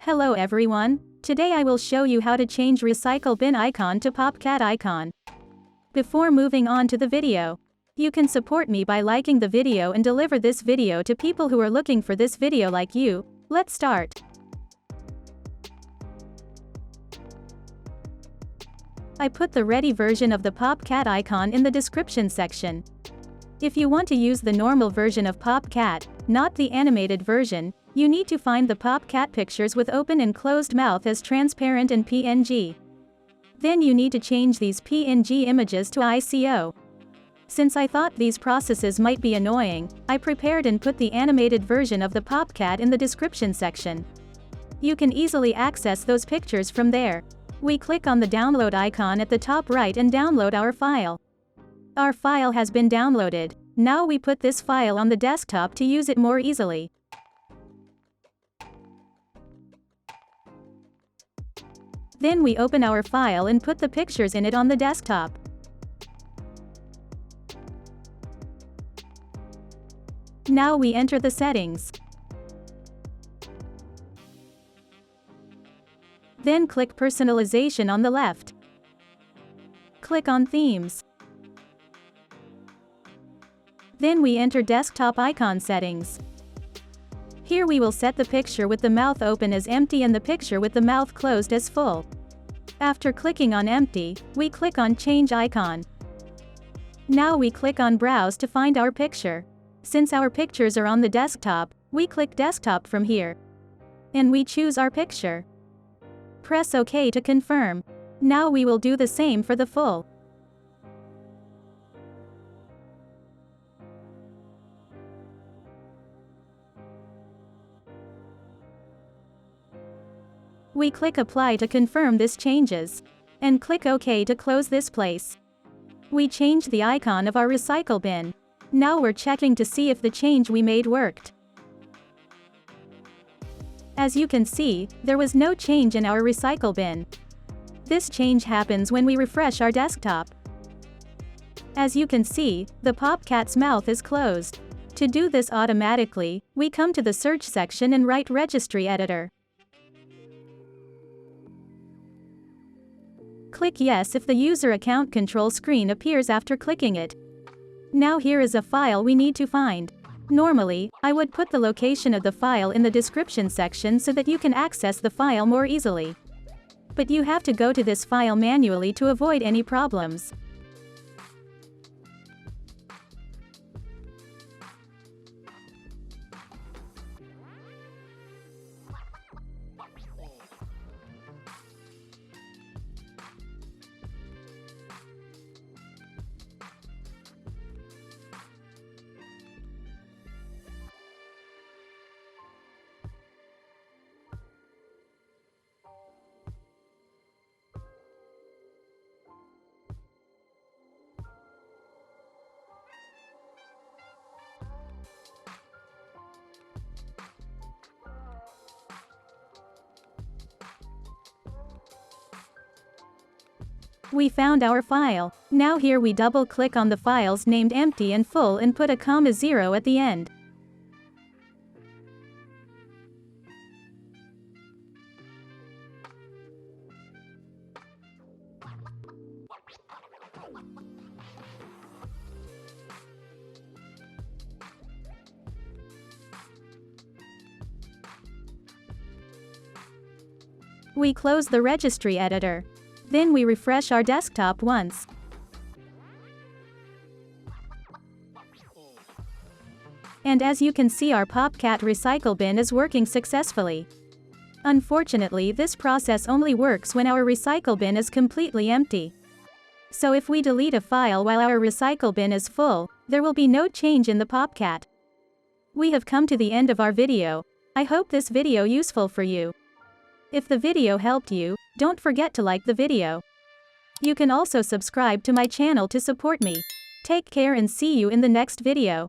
Hello everyone, today I will show you how to change recycle bin icon to popcat icon. Before moving on to the video, you can support me by liking the video and deliver this video to people who are looking for this video like you. Let's start. I put the ready version of the popcat icon in the description section. If you want to use the normal version of popcat, not the animated version, you need to find the popcat pictures with open and closed mouth as transparent and PNG. Then you need to change these PNG images to ICO. Since I thought these processes might be annoying, I prepared and put the animated version of the popcat in the description section. You can easily access those pictures from there. We click on the download icon at the top right and download our file. Our file has been downloaded. Now we put this file on the desktop to use it more easily. Then we open our file and put the pictures in it on the desktop. Now we enter the settings. Then click Personalization on the left. Click on Themes. Then we enter Desktop Icon Settings. Here we will set the picture with the mouth open as empty and the picture with the mouth closed as full. After clicking on Empty, we click on Change Icon. Now we click on Browse to find our picture. Since our pictures are on the desktop, we click Desktop from here. And we choose our picture. Press OK to confirm. Now we will do the same for the full. We click Apply to confirm this changes. And click OK to close this place. We changed the icon of our recycle bin. Now we're checking to see if the change we made worked. As you can see, there was no change in our recycle bin. This change happens when we refresh our desktop. As you can see, the popcat's mouth is closed. To do this automatically, we come to the search section and write Registry Editor. Click Yes if the user account control screen appears after clicking it. Now here is a file we need to find. Normally, I would put the location of the file in the description section so that you can access the file more easily. But you have to go to this file manually to avoid any problems. We found our file. Now here we double-click on the files named empty and full and put a (0) at the end. We close the Registry Editor. Then we refresh our desktop once. And as you can see, our popcat recycle bin is working successfully. Unfortunately, this process only works when our recycle bin is completely empty. So if we delete a file while our recycle bin is full, there will be no change in the popcat. We have come to the end of our video. I hope this video useful for you. If the video helped you, don't forget to like the video. You can also subscribe to my channel to support me. Take care and see you in the next video.